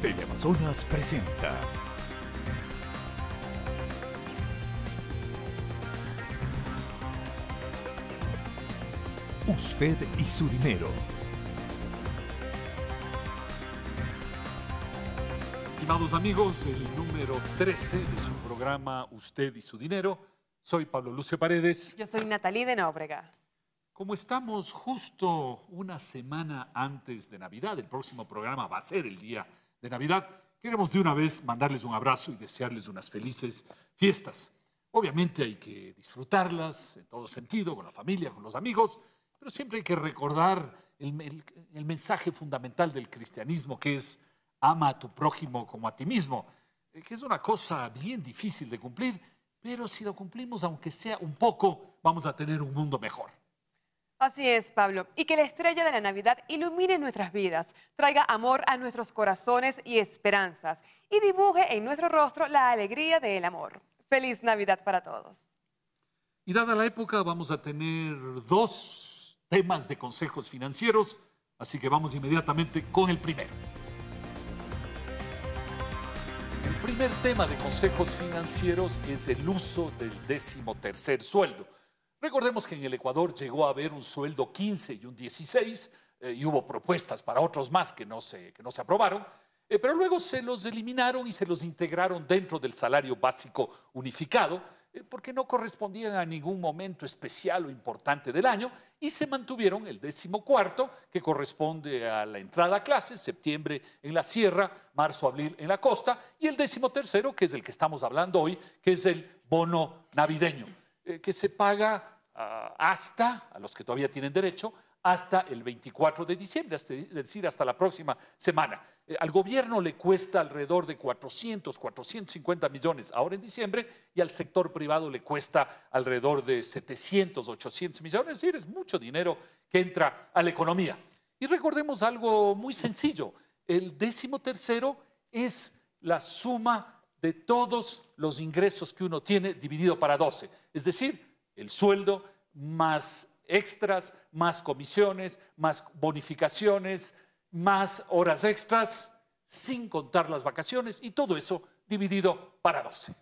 Teleamazonas presenta Usted y su dinero. Estimados amigos, el número 13 de su programa Usted y su dinero. Soy Pablo Lucio Paredes. Yo soy Natalie de Nóbrega. Como estamos justo una semana antes de Navidad, el próximo programa va a ser el día de Navidad, queremos de una vez mandarles un abrazo y desearles unas felices fiestas. Obviamente hay que disfrutarlas en todo sentido, con la familia, con los amigos, pero siempre hay que recordar el mensaje fundamental del cristianismo, que es ama a tu prójimo como a ti mismo, que es una cosa bien difícil de cumplir, pero si lo cumplimos, aunque sea un poco, vamos a tener un mundo mejor. Así es, Pablo. Y que la estrella de la Navidad ilumine nuestras vidas, traiga amor a nuestros corazones y esperanzas, y dibuje en nuestro rostro la alegría del amor. ¡Feliz Navidad para todos! Y dada la época, vamos a tener dos temas de consejos financieros, así que vamos inmediatamente con el primero. El primer tema de consejos financieros es el uso del 13º sueldo. Recordemos que en el Ecuador llegó a haber un sueldo 15 y un 16, y hubo propuestas para otros más que no se aprobaron, pero luego se los eliminaron y se los integraron dentro del salario básico unificado, porque no correspondían a ningún momento especial o importante del año, y se mantuvieron el 14º, que corresponde a la entrada a clases, septiembre en la sierra, marzo, abril en la costa, y el 13º, que es el que estamos hablando hoy, que es el bono navideño, que se paga hasta, a los que todavía tienen derecho, hasta el 24 de diciembre, es decir, hasta la próxima semana. Al gobierno le cuesta alrededor de 450 millones ahora en diciembre, y al sector privado le cuesta alrededor de 700, 800 millones, es decir, es mucho dinero que entra a la economía. Y recordemos algo muy sencillo, el 13º es la suma de todos los ingresos que uno tiene dividido para 12, es decir, el sueldo más extras, más comisiones, más bonificaciones, más horas extras, sin contar las vacaciones, y todo eso dividido para 12.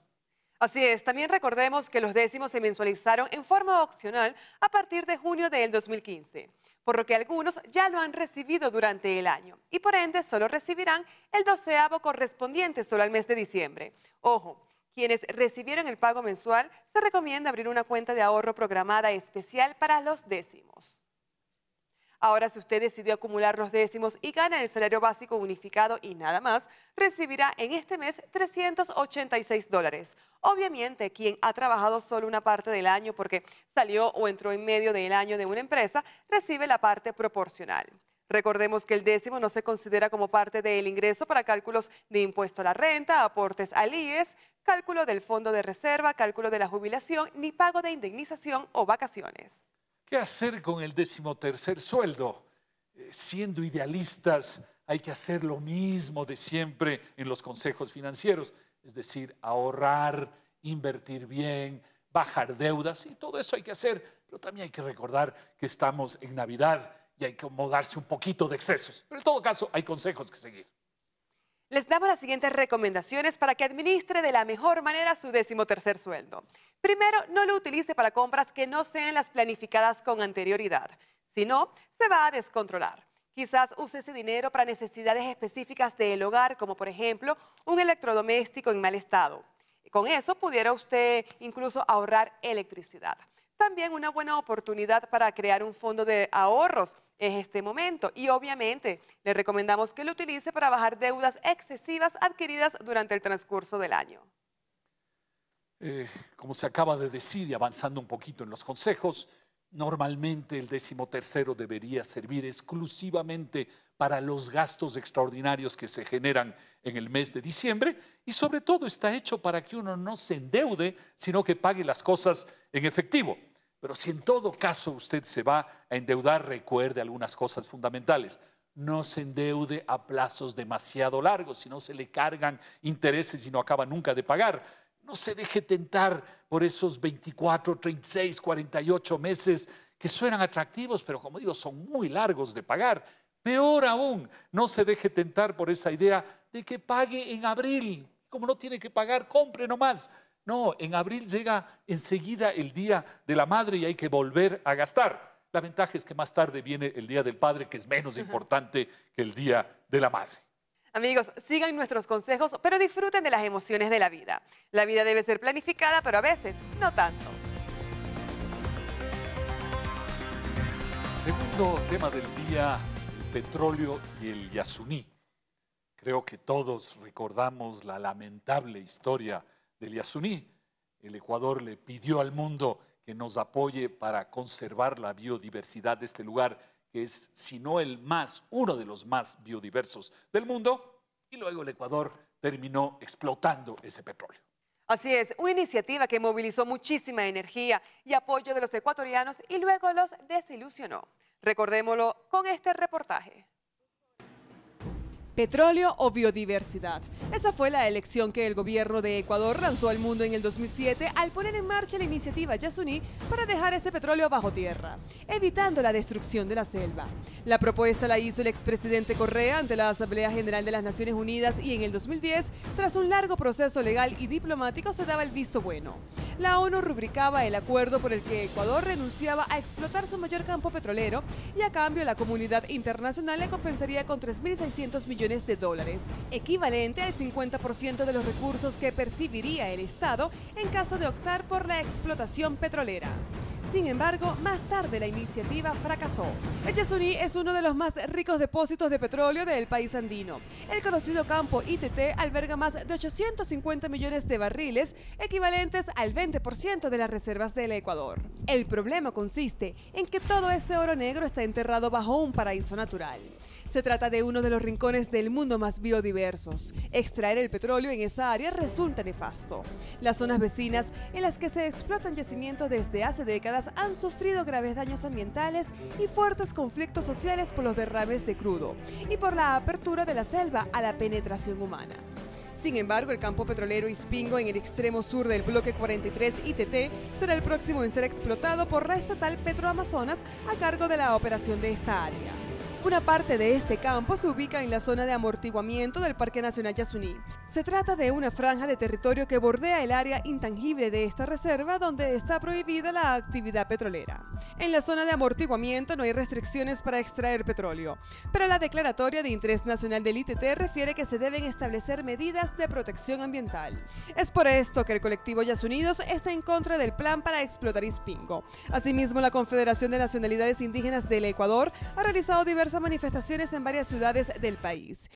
Así es, también recordemos que los décimos se mensualizaron en forma opcional a partir de junio del 2015, por lo que algunos ya lo han recibido durante el año y por ende solo recibirán el 12avo correspondiente solo al mes de diciembre. Ojo, quienes recibieron el pago mensual, se recomienda abrir una cuenta de ahorro programada especial para los décimos. Ahora, si usted decidió acumular los décimos y gana el salario básico unificado y nada más, recibirá en este mes $386. Obviamente, quien ha trabajado solo una parte del año porque salió o entró en medio del año de una empresa, recibe la parte proporcional. Recordemos que el décimo no se considera como parte del ingreso para cálculos de impuesto a la renta, aportes al IES, cálculo del fondo de reserva, cálculo de la jubilación, ni pago de indemnización o vacaciones. ¿Qué hacer con el 13º sueldo? Siendo idealistas, hay que hacer lo mismo de siempre en los consejos financieros, es decir, ahorrar, invertir bien, bajar deudas, y todo eso hay que hacer, pero también hay que recordar que estamos en Navidad y hay que acomodarse un poquito de excesos. Pero en todo caso, hay consejos que seguir. Les damos las siguientes recomendaciones para que administre de la mejor manera su 13º sueldo. Primero, no lo utilice para compras que no sean las planificadas con anterioridad. Si no, se va a descontrolar. Quizás use ese dinero para necesidades específicas del hogar, como por ejemplo, un electrodoméstico en mal estado. Con eso pudiera usted incluso ahorrar electricidad. También una buena oportunidad para crear un fondo de ahorros es este momento, y obviamente le recomendamos que lo utilice para bajar deudas excesivas adquiridas durante el transcurso del año. Como se acaba de decir y avanzando un poquito en los consejos, normalmente el 13º debería servir exclusivamente para los gastos extraordinarios que se generan en el mes de diciembre, y sobre todo está hecho para que uno no se endeude, sino que pague las cosas en efectivo. Pero si en todo caso usted se va a endeudar, recuerde algunas cosas fundamentales. No se endeude a plazos demasiado largos, si no se le cargan intereses y no acaba nunca de pagar. No se deje tentar por esos 24, 36, 48 meses que suenan atractivos, pero como digo, son muy largos de pagar. Peor aún, no se deje tentar por esa idea de que pague en abril. Como no tiene que pagar, compre nomás. No, en abril llega enseguida el Día de la Madre y hay que volver a gastar. La ventaja es que más tarde viene el Día del Padre, que es menos importante que el Día de la Madre. Amigos, sigan nuestros consejos, pero disfruten de las emociones de la vida. La vida debe ser planificada, pero a veces no tanto. Segundo tema del día, el petróleo y el Yasuní. Creo que todos recordamos la lamentable historia del Yasuní. El Ecuador le pidió al mundo que nos apoye para conservar la biodiversidad de este lugar, que es, si no el más, uno de los más biodiversos del mundo, y luego el Ecuador terminó explotando ese petróleo. Así es, una iniciativa que movilizó muchísima energía y apoyo de los ecuatorianos y luego los desilusionó. Recordémoslo con este reportaje. Petróleo o biodiversidad. Esa fue la elección que el gobierno de Ecuador lanzó al mundo en el 2007 al poner en marcha la iniciativa Yasuní para dejar ese petróleo bajo tierra, evitando la destrucción de la selva. La propuesta la hizo el expresidente Correa ante la Asamblea General de las Naciones Unidas y en el 2010, tras un largo proceso legal y diplomático, se daba el visto bueno. La ONU rubricaba el acuerdo por el que Ecuador renunciaba a explotar su mayor campo petrolero y a cambio la comunidad internacional le compensaría con 3.600 millones de dólares, equivalente al 50% de los recursos que percibiría el Estado en caso de optar por la explotación petrolera. Sin embargo, más tarde la iniciativa fracasó. El Yasuní es uno de los más ricos depósitos de petróleo del país andino. El conocido campo ITT alberga más de 850 millones de barriles, equivalentes al 20% de las reservas del Ecuador. El problema consiste en que todo ese oro negro está enterrado bajo un paraíso natural. Se trata de uno de los rincones del mundo más biodiversos. Extraer el petróleo en esa área resulta nefasto. Las zonas vecinas en las que se explotan yacimientos desde hace décadas han sufrido graves daños ambientales y fuertes conflictos sociales por los derrames de crudo y por la apertura de la selva a la penetración humana. Sin embargo, el campo petrolero Ispingo en el extremo sur del bloque 43 ITT será el próximo en ser explotado por la estatal Petroamazonas a cargo de la operación de esta área. Una parte de este campo se ubica en la zona de amortiguamiento del Parque Nacional Yasuní. Se trata de una franja de territorio que bordea el área intangible de esta reserva donde está prohibida la actividad petrolera. En la zona de amortiguamiento no hay restricciones para extraer petróleo, pero la declaratoria de interés nacional del ITT refiere que se deben establecer medidas de protección ambiental. Es por esto que el colectivo Yasunidos está en contra del plan para explotar Ispingo. Asimismo, la Confederación de Nacionalidades Indígenas del Ecuador ha realizado diversas manifestaciones en varias ciudades del país.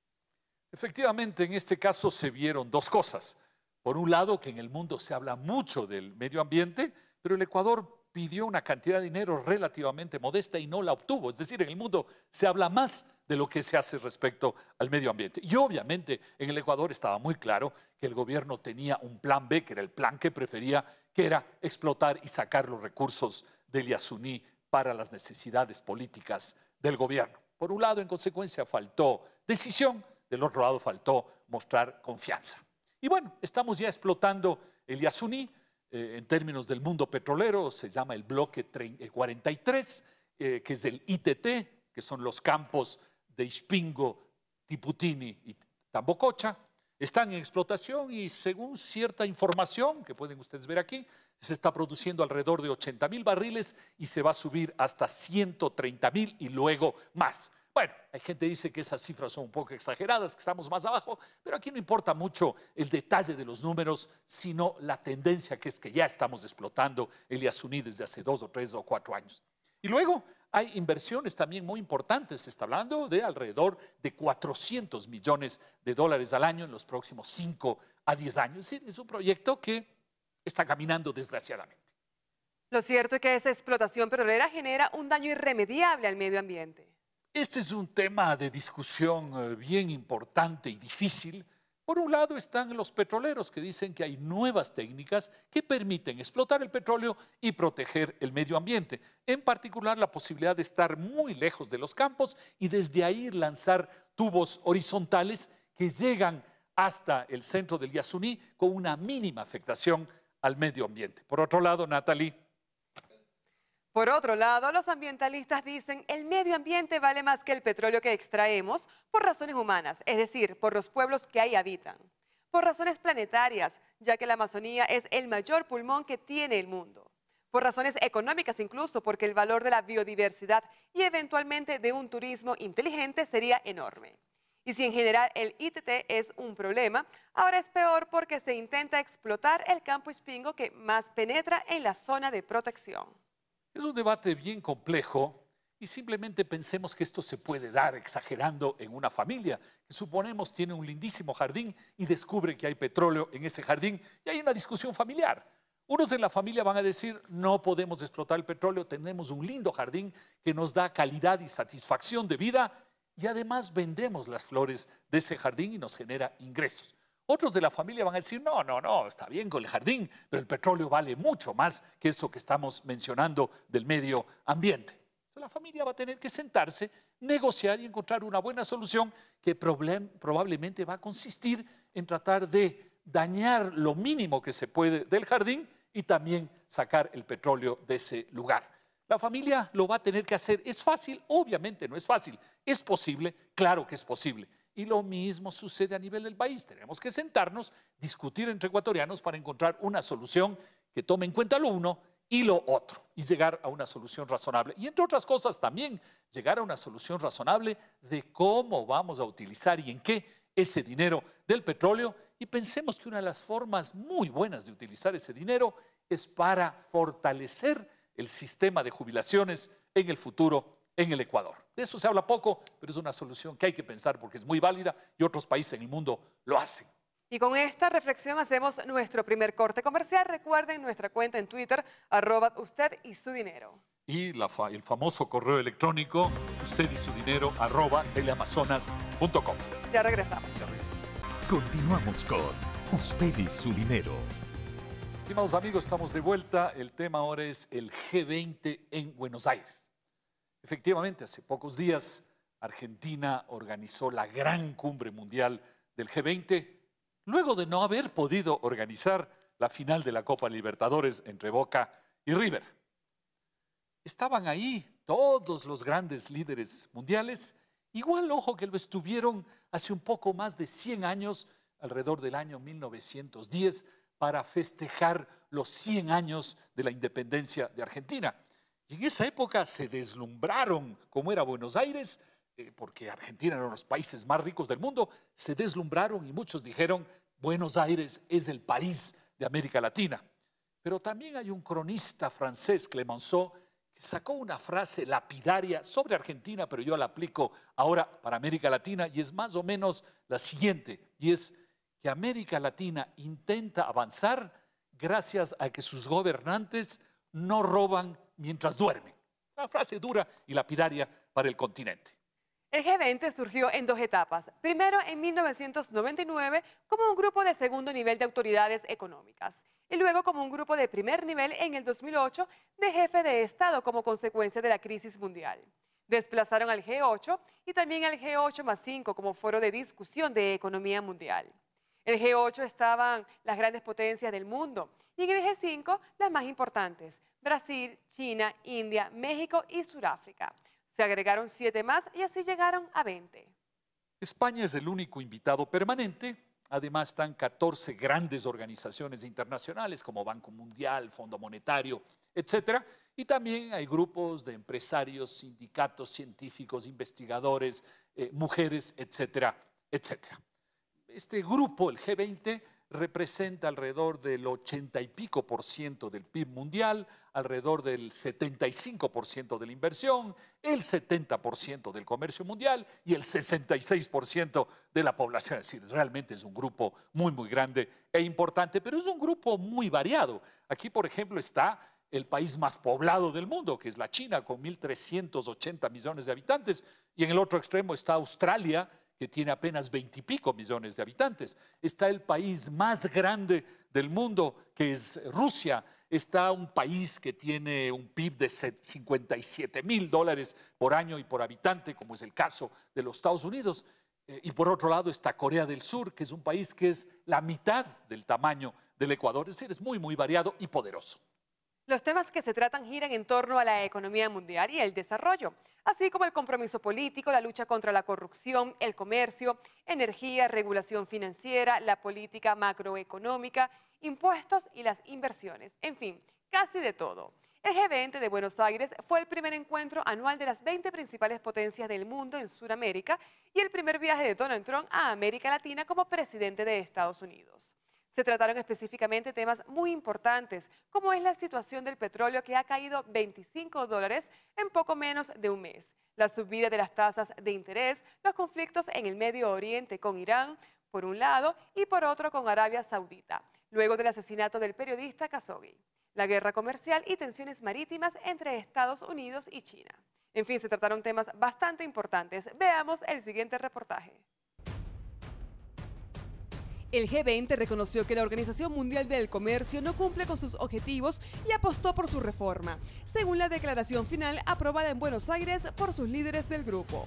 Efectivamente, en este caso se vieron dos cosas. Por un lado, que en el mundo se habla mucho del medio ambiente, pero el Ecuador pidió una cantidad de dinero relativamente modesta y no la obtuvo. Es decir, en el mundo se habla más de lo que se hace respecto al medio ambiente. Y obviamente en el Ecuador estaba muy claro que el gobierno tenía un plan B, que era el plan que prefería, que era explotar y sacar los recursos del Yasuní para las necesidades políticas del gobierno. Por un lado, en consecuencia, faltó decisión, del otro lado faltó mostrar confianza. Y bueno, estamos ya explotando el Yasuní. En términos del mundo petrolero, se llama el bloque 43, que es el ITT, que son los campos de Ispingo, Tiputini y Tambococha. Están en explotación y según cierta información que pueden ustedes ver aquí, se está produciendo alrededor de 80.000 barriles y se va a subir hasta 130.000 y luego más. Bueno, hay gente que dice que esas cifras son un poco exageradas, que estamos más abajo, pero aquí no importa mucho el detalle de los números, sino la tendencia que es que ya estamos explotando el Yasuní desde hace 2 o 3 o 4 años. Y luego hay inversiones también muy importantes, se está hablando de alrededor de 400 millones de dólares al año en los próximos 5 a 10 años. Es decir, es un proyecto que está caminando desgraciadamente. Lo cierto es que esa explotación petrolera genera un daño irremediable al medio ambiente. Este es un tema de discusión bien importante y difícil. Por un lado están los petroleros que dicen que hay nuevas técnicas que permiten explotar el petróleo y proteger el medio ambiente. En particular, la posibilidad de estar muy lejos de los campos y desde ahí lanzar tubos horizontales que llegan hasta el centro del Yasuní con una mínima afectación al medio ambiente. Por otro lado, Natalie. Por otro lado, los ambientalistas dicen el medio ambiente vale más que el petróleo que extraemos por razones humanas, es decir, por los pueblos que ahí habitan. Por razones planetarias, ya que la Amazonía es el mayor pulmón que tiene el mundo. Por razones económicas incluso, porque el valor de la biodiversidad y eventualmente de un turismo inteligente sería enorme. Y si en general el ITT es un problema, ahora es peor porque se intenta explotar el campo Ispingo que más penetra en la zona de protección. Es un debate bien complejo y simplemente pensemos que esto se puede dar exagerando en una familia que suponemos tiene un lindísimo jardín y descubre que hay petróleo en ese jardín y hay una discusión familiar. Unos en la familia van a decir, no podemos explotar el petróleo, tenemos un lindo jardín que nos da calidad y satisfacción de vida y además vendemos las flores de ese jardín y nos genera ingresos. Otros de la familia van a decir, no, está bien con el jardín, pero el petróleo vale mucho más que eso que estamos mencionando del medio ambiente. Entonces, la familia va a tener que sentarse, negociar y encontrar una buena solución que probablemente va a consistir en tratar de dañar lo mínimo que se puede del jardín y también sacar el petróleo de ese lugar. La familia lo va a tener que hacer. ¿Es fácil? Obviamente no es fácil. ¿Es posible? Claro que es posible. Y lo mismo sucede a nivel del país. Tenemos que sentarnos, discutir entre ecuatorianos para encontrar una solución que tome en cuenta lo uno y lo otro y llegar a una solución razonable. Y entre otras cosas también llegar a una solución razonable de cómo vamos a utilizar y en qué ese dinero del petróleo. Y pensemos que una de las formas muy buenas de utilizar ese dinero es para fortalecer el sistema de jubilaciones en el futuro en el Ecuador. De eso se habla poco, pero es una solución que hay que pensar porque es muy válida y otros países en el mundo lo hacen. Y con esta reflexión hacemos nuestro primer corte comercial. Recuerden nuestra cuenta en Twitter, @UstedYSuDinero. Y el famoso correo electrónico, ustedySuDinero @teleamazonas.com. Ya regresamos. Continuamos con Usted y su dinero. Estimados amigos, estamos de vuelta. El tema ahora es el G20 en Buenos Aires. Efectivamente, hace pocos días Argentina organizó la gran cumbre mundial del G20, luego de no haber podido organizar la final de la Copa Libertadores entre Boca y River. Estaban ahí todos los grandes líderes mundiales, igual, ojo, que lo estuvieron hace un poco más de 100 años, alrededor del año 1910, para festejar los 100 años de la independencia de Argentina. Y en esa época se deslumbraron cómo era Buenos Aires, porque Argentina era uno de los países más ricos del mundo, se deslumbraron y muchos dijeron, Buenos Aires es el París de América Latina. Pero también hay un cronista francés, Clemenceau, que sacó una frase lapidaria sobre Argentina, pero yo la aplico ahora para América Latina, y es más o menos la siguiente, y es que América Latina intenta avanzar gracias a que sus gobernantes no roban mientras duermen. Una frase dura y lapidaria para el continente. El G20 surgió en dos etapas. Primero, en 1999, como un grupo de segundo nivel de autoridades económicas. Y luego como un grupo de primer nivel en el 2008 de jefe de Estado como consecuencia de la crisis mundial. Desplazaron al G8 y también al G8+5 como foro de discusión de economía mundial. En el G8 estaban las grandes potencias del mundo y en el G5 las más importantes, Brasil, China, India, México y Sudáfrica. Se agregaron 7 más y así llegaron a 20. España es el único invitado permanente. Además están 14 grandes organizaciones internacionales como Banco Mundial, Fondo Monetario, etc. Y también hay grupos de empresarios, sindicatos, científicos, investigadores, mujeres, etcétera, etcétera. Este grupo, el G20, representa alrededor del 80 y pico % del PIB mundial, alrededor del 75% de la inversión, el 70% del comercio mundial y el 66% de la población. Es decir, realmente es un grupo muy, muy grande e importante, pero es un grupo muy variado. Aquí, por ejemplo, está el país más poblado del mundo, que es la China, con 1.380 millones de habitantes, y en el otro extremo está Australia, que tiene apenas 20 y pico millones de habitantes. Está el país más grande del mundo, que es Rusia. Está un país que tiene un PIB de $57.000 por año y por habitante, como es el caso de los Estados Unidos. Y por otro lado está Corea del Sur, que es un país que es la mitad del tamaño del Ecuador. Es decir, es muy, muy variado y poderoso. Los temas que se tratan giran en torno a la economía mundial y el desarrollo, así como el compromiso político, la lucha contra la corrupción, el comercio, energía, regulación financiera, la política macroeconómica, impuestos y las inversiones. En fin, casi de todo. El G20 de Buenos Aires fue el primer encuentro anual de las 20 principales potencias del mundo en Sudamérica y el primer viaje de Donald Trump a América Latina como presidente de Estados Unidos. Se trataron específicamente temas muy importantes, como es la situación del petróleo que ha caído $25 en poco menos de un mes, la subida de las tasas de interés, los conflictos en el Medio Oriente con Irán, por un lado, y por otro con Arabia Saudita, luego del asesinato del periodista Khashoggi, la guerra comercial y tensiones marítimas entre Estados Unidos y China. En fin, se trataron temas bastante importantes. Veamos el siguiente reportaje. El G20 reconoció que la Organización Mundial del Comercio no cumple con sus objetivos y apostó por su reforma, según la declaración final aprobada en Buenos Aires por sus líderes del grupo.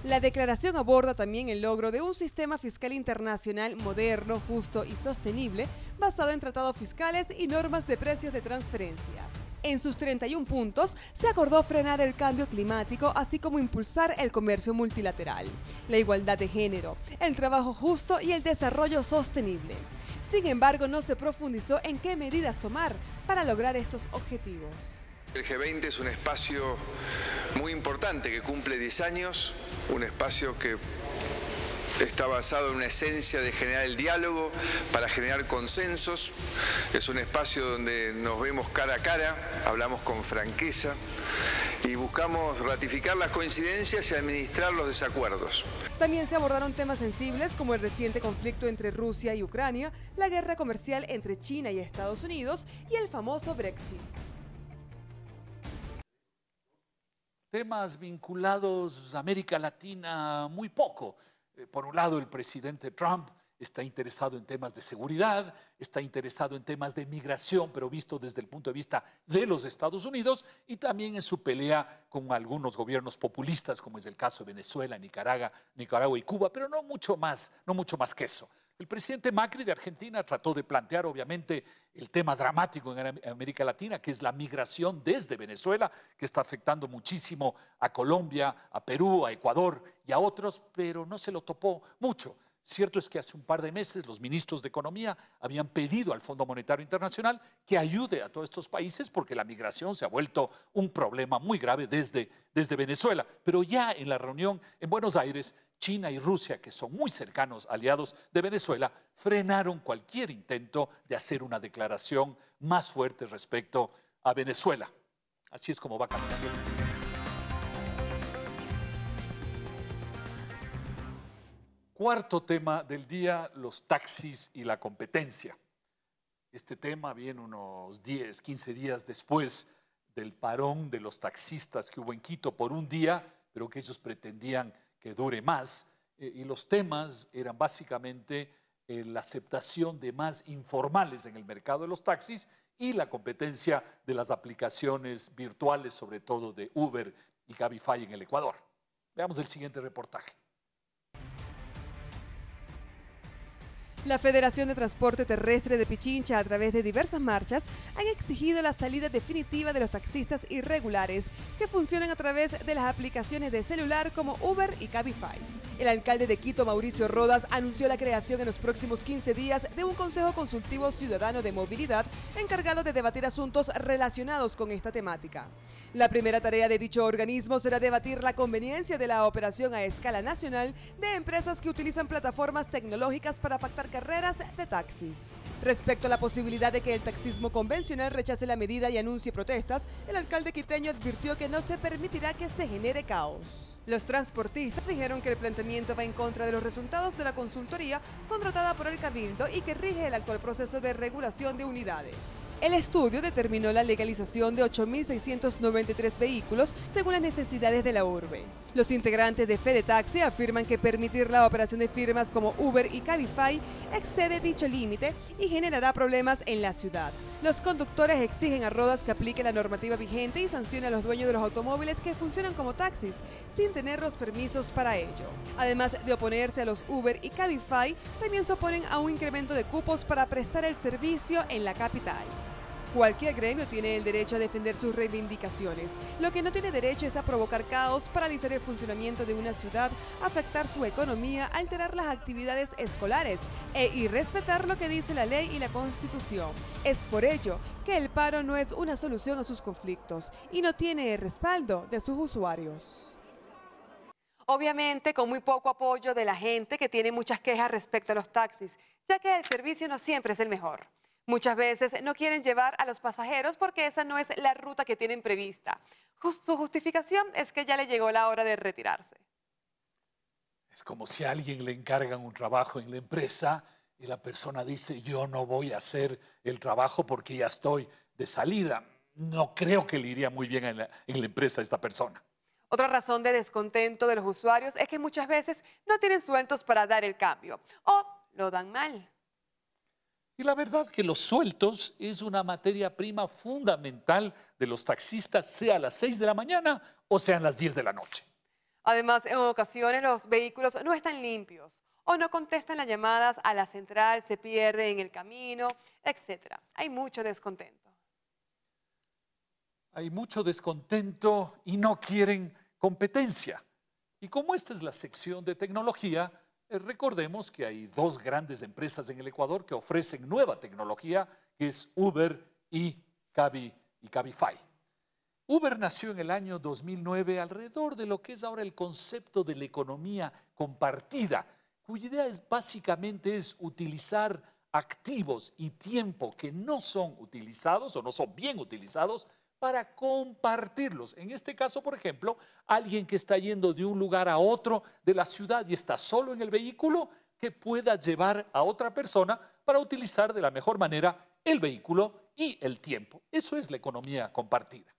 La declaración aborda también el logro de un sistema fiscal internacional moderno, justo y sostenible, basado en tratados fiscales y normas de precios de transferencias. En sus 31 puntos, se acordó frenar el cambio climático, así como impulsar el comercio multilateral, la igualdad de género, el trabajo justo y el desarrollo sostenible. Sin embargo, no se profundizó en qué medidas tomar para lograr estos objetivos. El G20 es un espacio muy importante que cumple 10 años, un espacio que está basado en una esencia de generar el diálogo para generar consensos. Es un espacio donde nos vemos cara a cara, hablamos con franqueza y buscamos ratificar las coincidencias y administrar los desacuerdos. También se abordaron temas sensibles como el reciente conflicto entre Rusia y Ucrania, la guerra comercial entre China y Estados Unidos y el famoso Brexit. Temas vinculados a América Latina muy poco. Por un lado, el presidente Trump está interesado en temas de seguridad, está interesado en temas de migración, pero visto desde el punto de vista de los Estados Unidos, y también en su pelea con algunos gobiernos populistas, como es el caso de Venezuela, Nicaragua y Cuba, pero no mucho más que eso. El presidente Macri de Argentina trató de plantear, obviamente, el tema dramático en América Latina, que es la migración desde Venezuela, que está afectando muchísimo a Colombia, a Perú, a Ecuador y a otros, pero no se lo topó mucho. Cierto es que hace un par de meses los ministros de Economía habían pedido al Fondo Monetario Internacional que ayude a todos estos países porque la migración se ha vuelto un problema muy grave desde Venezuela. Pero ya en la reunión en Buenos Aires, China y Rusia, que son muy cercanos aliados de Venezuela, frenaron cualquier intento de hacer una declaración más fuerte respecto a Venezuela. Así es como va caminando el mundo. Cuarto tema del día, los taxis y la competencia. Este tema viene unos 10, 15 días después del parón de los taxistas que hubo en Quito por un día, pero que ellos pretendían que dure más. Y los temas eran básicamente la aceptación de más informales en el mercado de los taxis y la competencia de las aplicaciones virtuales, sobre todo de Uber y Cabify en el Ecuador. Veamos el siguiente reportaje. La Federación de Transporte Terrestre de Pichincha, a través de diversas marchas, han exigido la salida definitiva de los taxistas irregulares que funcionan a través de las aplicaciones de celular como Uber y Cabify. El alcalde de Quito, Mauricio Rodas, anunció la creación en los próximos 15 días de un Consejo Consultivo Ciudadano de Movilidad encargado de debatir asuntos relacionados con esta temática. La primera tarea de dicho organismo será debatir la conveniencia de la operación a escala nacional de empresas que utilizan plataformas tecnológicas para pactar carreras de taxis. Respecto a la posibilidad de que el taxismo convencional rechace la medida y anuncie protestas, el alcalde quiteño advirtió que no se permitirá que se genere caos. Los transportistas dijeron que el planteamiento va en contra de los resultados de la consultoría contratada por el Cabildo y que rige el actual proceso de regulación de unidades. El estudio determinó la legalización de 8.693 vehículos según las necesidades de la urbe. Los integrantes de FedeTaxi afirman que permitir la operación de firmas como Uber y Cabify excede dicho límite y generará problemas en la ciudad. Los conductores exigen a Rodas que aplique la normativa vigente y sancione a los dueños de los automóviles que funcionan como taxis, sin tener los permisos para ello. Además de oponerse a los Uber y Cabify, también se oponen a un incremento de cupos para prestar el servicio en la capital. Cualquier gremio tiene el derecho a defender sus reivindicaciones. Lo que no tiene derecho es a provocar caos, paralizar el funcionamiento de una ciudad, afectar su economía, alterar las actividades escolares e irrespetar lo que dice la ley y la Constitución. Es por ello que el paro no es una solución a sus conflictos y no tiene el respaldo de sus usuarios. Obviamente con muy poco apoyo de la gente que tiene muchas quejas respecto a los taxis, ya que el servicio no siempre es el mejor. Muchas veces no quieren llevar a los pasajeros porque esa no es la ruta que tienen prevista. Su justificación es que ya le llegó la hora de retirarse. Es como si a alguien le encargan un trabajo en la empresa y la persona dice, yo no voy a hacer el trabajo porque ya estoy de salida. No creo que le iría muy bien en la empresa a esta persona. Otra razón de descontento de los usuarios es que muchas veces no tienen sueldos para dar el cambio o lo dan mal. Y la verdad que los sueldos es una materia prima fundamental de los taxistas, sea a las 6 de la mañana o sean las 10 de la noche. Además, en ocasiones los vehículos no están limpios o no contestan las llamadas a la central, se pierden en el camino, etc. Hay mucho descontento. Hay mucho descontento y no quieren competencia. Y como esta es la sección de tecnología, recordemos que hay dos grandes empresas en el Ecuador que ofrecen nueva tecnología, que es Uber y Cabify. Uber nació en el año 2009 alrededor de lo que es ahora el concepto de la economía compartida, cuya idea básicamente es utilizar activos y tiempo que no son utilizados o no son bien utilizados para compartirlos. En este caso, por ejemplo, alguien que está yendo de un lugar a otro de la ciudad y está solo en el vehículo, que pueda llevar a otra persona para utilizar de la mejor manera el vehículo y el tiempo. Eso es la economía compartida.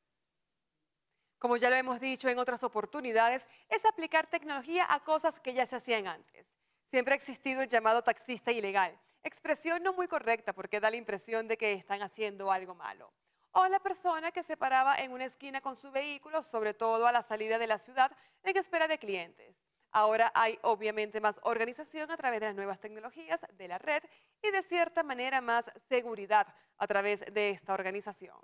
Como ya lo hemos dicho en otras oportunidades, es aplicar tecnología a cosas que ya se hacían antes. Siempre ha existido el llamado taxista ilegal, expresión no muy correcta porque da la impresión de que están haciendo algo malo. O la persona que se paraba en una esquina con su vehículo, sobre todo a la salida de la ciudad, en espera de clientes. Ahora hay obviamente más organización a través de las nuevas tecnologías, de la red y de cierta manera más seguridad a través de esta organización.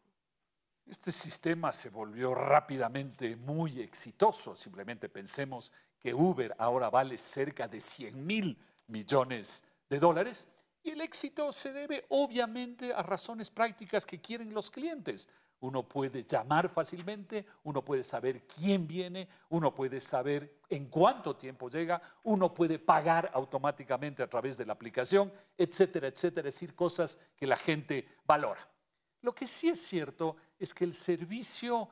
Este sistema se volvió rápidamente muy exitoso. Simplemente pensemos que Uber ahora vale cerca de 100.000 millones de dólares. Y el éxito se debe obviamente a razones prácticas que quieren los clientes. Uno puede llamar fácilmente, uno puede saber quién viene, uno puede saber en cuánto tiempo llega, uno puede pagar automáticamente a través de la aplicación, etcétera, etcétera, es decir, cosas que la gente valora. Lo que sí es cierto es que el servicio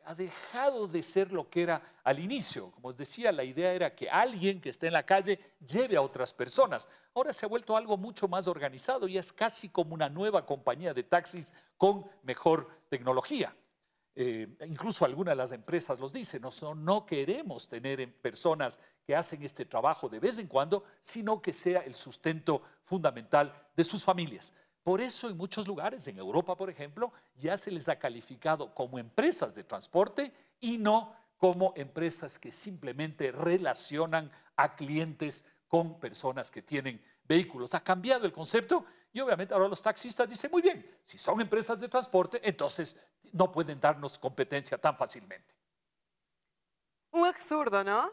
ha dejado de ser lo que era al inicio. Como os decía, la idea era que alguien que esté en la calle lleve a otras personas. Ahora se ha vuelto algo mucho más organizado y es casi como una nueva compañía de taxis con mejor tecnología. Incluso algunas de las empresas los dicen, no queremos tener personas que hacen este trabajo de vez en cuando, sino que sea el sustento fundamental de sus familias. Por eso en muchos lugares, en Europa por ejemplo, ya se les ha calificado como empresas de transporte y no como empresas que simplemente relacionan a clientes con personas que tienen vehículos. Ha cambiado el concepto y obviamente ahora los taxistas dicen, muy bien, si son empresas de transporte, entonces no pueden darnos competencia tan fácilmente. Un absurdo, ¿no?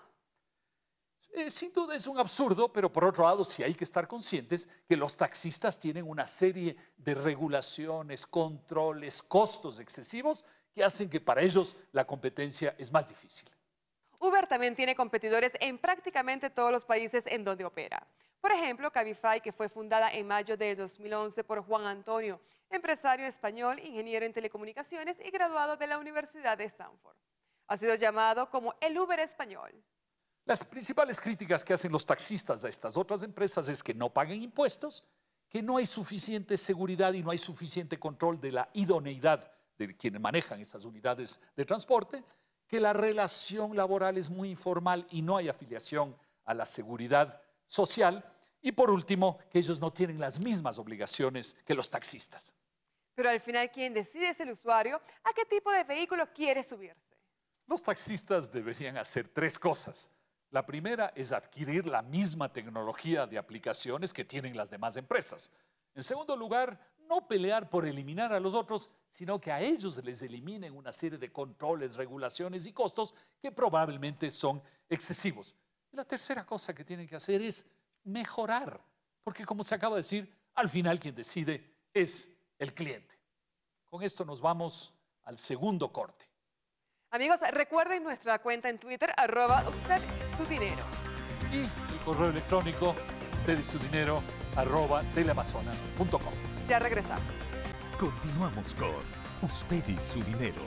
Sin duda es un absurdo, pero por otro lado sí hay que estar conscientes que los taxistas tienen una serie de regulaciones, controles, costos excesivos que hacen que para ellos la competencia es más difícil. Uber también tiene competidores en prácticamente todos los países en donde opera. Por ejemplo, Cabify, que fue fundada en mayo del 2011 por Juan Antonio, empresario español, ingeniero en telecomunicaciones y graduado de la Universidad de Stanford. Ha sido llamado como el Uber español. Las principales críticas que hacen los taxistas a estas otras empresas es que no paguen impuestos, que no hay suficiente seguridad y no hay suficiente control de la idoneidad de quienes manejan estas unidades de transporte, que la relación laboral es muy informal y no hay afiliación a la seguridad social, y por último, que ellos no tienen las mismas obligaciones que los taxistas. Pero al final quien decide es el usuario a qué tipo de vehículo quiere subirse. Los taxistas deberían hacer tres cosas. La primera es adquirir la misma tecnología de aplicaciones que tienen las demás empresas. En segundo lugar, no pelear por eliminar a los otros, sino que a ellos les eliminen una serie de controles, regulaciones y costos que probablemente son excesivos. Y la tercera cosa que tienen que hacer es mejorar, porque como se acaba de decir, al final quien decide es el cliente. Con esto nos vamos al segundo corte. Amigos, recuerden nuestra cuenta en Twitter, @UstedYSuDinero. Y el correo electrónico, ustedySuDinero, @teleamazonas.com. Ya regresamos. Continuamos con Usted y su dinero.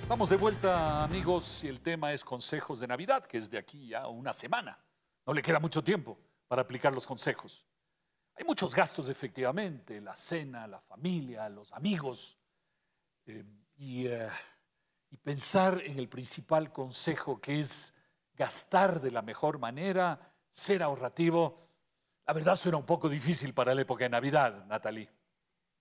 Estamos de vuelta, amigos, y el tema es consejos de Navidad, que es de aquí a una semana. No le queda mucho tiempo para aplicar los consejos. Hay muchos gastos, efectivamente, la cena, la familia, los amigos. Y pensar en el principal consejo, que es gastar de la mejor manera, ser ahorrativo, la verdad suena un poco difícil para la época de Navidad, Natalie.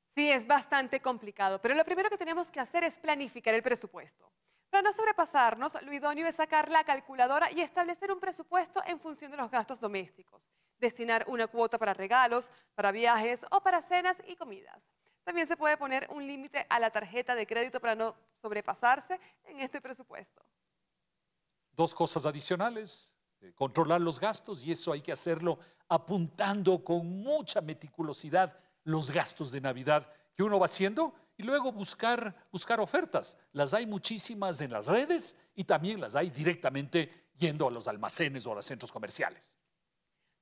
Sí, es bastante complicado, pero lo primero que tenemos que hacer es planificar el presupuesto. Para no sobrepasarnos, lo idóneo es sacar la calculadora y establecer un presupuesto en función de los gastos domésticos. Destinar una cuota para regalos, para viajes o para cenas y comidas. También se puede poner un límite a la tarjeta de crédito para no sobrepasarse en este presupuesto. Dos cosas adicionales, controlar los gastos, y eso hay que hacerlo apuntando con mucha meticulosidad los gastos de Navidad que uno va haciendo y luego buscar ofertas. Las hay muchísimas en las redes y también las hay directamente yendo a los almacenes o a los centros comerciales.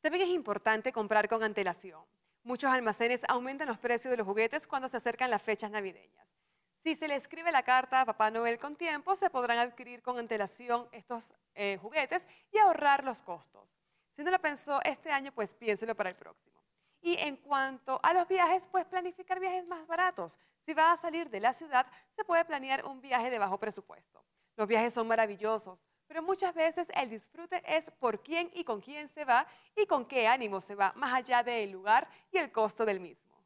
También es importante comprar con antelación. Muchos almacenes aumentan los precios de los juguetes cuando se acercan las fechas navideñas. Si se le escribe la carta a Papá Noel con tiempo, se podrán adquirir con antelación estos juguetes y ahorrar los costos. Si no lo pensó este año, pues piénselo para el próximo. Y en cuanto a los viajes, pues planificar viajes más baratos. Si va a salir de la ciudad, se puede planear un viaje de bajo presupuesto. Los viajes son maravillosos, pero muchas veces el disfrute es por quién y con quién se va y con qué ánimo se va, más allá del lugar y el costo del mismo.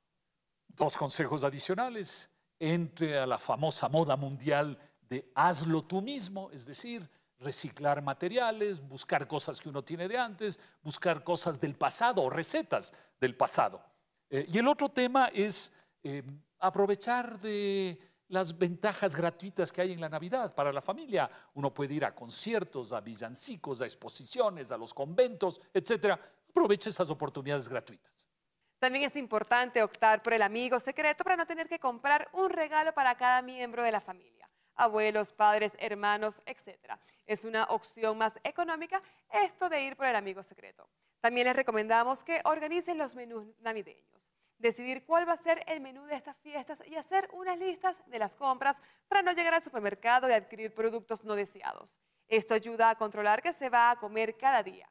Dos consejos adicionales. Entre a la famosa moda mundial de hazlo tú mismo, es decir, reciclar materiales, buscar cosas que uno tiene de antes, buscar cosas del pasado o recetas del pasado. Y el otro tema es aprovechar de las ventajas gratuitas que hay en la Navidad para la familia. Uno puede ir a conciertos, a villancicos, a exposiciones, a los conventos, etc. Aproveche esas oportunidades gratuitas. También es importante optar por el amigo secreto para no tener que comprar un regalo para cada miembro de la familia. Abuelos, padres, hermanos, etc. Es una opción más económica esto de ir por el amigo secreto. También les recomendamos que organicen los menús navideños. Decidir cuál va a ser el menú de estas fiestas y hacer unas listas de las compras para no llegar al supermercado y adquirir productos no deseados. Esto ayuda a controlar qué se va a comer cada día.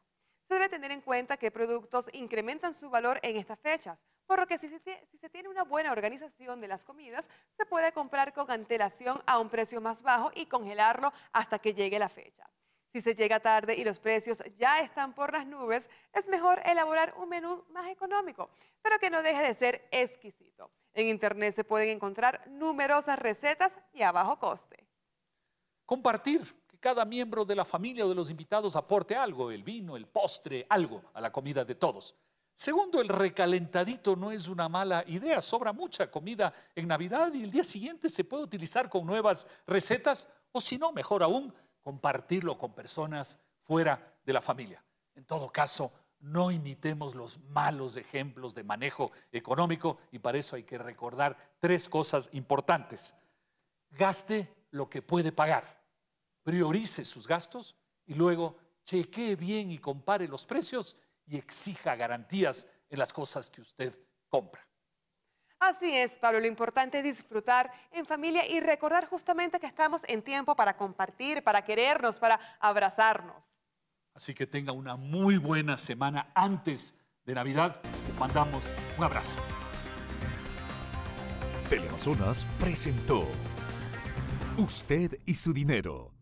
Se debe tener en cuenta que productos incrementan su valor en estas fechas, por lo que si se tiene una buena organización de las comidas, se puede comprar con antelación a un precio más bajo y congelarlo hasta que llegue la fecha. Si se llega tarde y los precios ya están por las nubes, es mejor elaborar un menú más económico, pero que no deje de ser exquisito. En Internet se pueden encontrar numerosas recetas y a bajo coste. Compartir, que cada miembro de la familia o de los invitados aporte algo, el vino, el postre, algo a la comida de todos. Segundo, el recalentadito no es una mala idea. Sobra mucha comida en Navidad y el día siguiente se puede utilizar con nuevas recetas o, si no, mejor aún, compartirlo con personas fuera de la familia. En todo caso, no imitemos los malos ejemplos de manejo económico y para eso hay que recordar tres cosas importantes. Gaste lo que puede pagar, priorice sus gastos y luego chequee bien y compare los precios y exija garantías en las cosas que usted compra. Así es, Pablo, lo importante es disfrutar en familia y recordar justamente que estamos en tiempo para compartir, para querernos, para abrazarnos. Así que tenga una muy buena semana antes de Navidad. Les mandamos un abrazo. Teleamazonas presentó Usted y su dinero.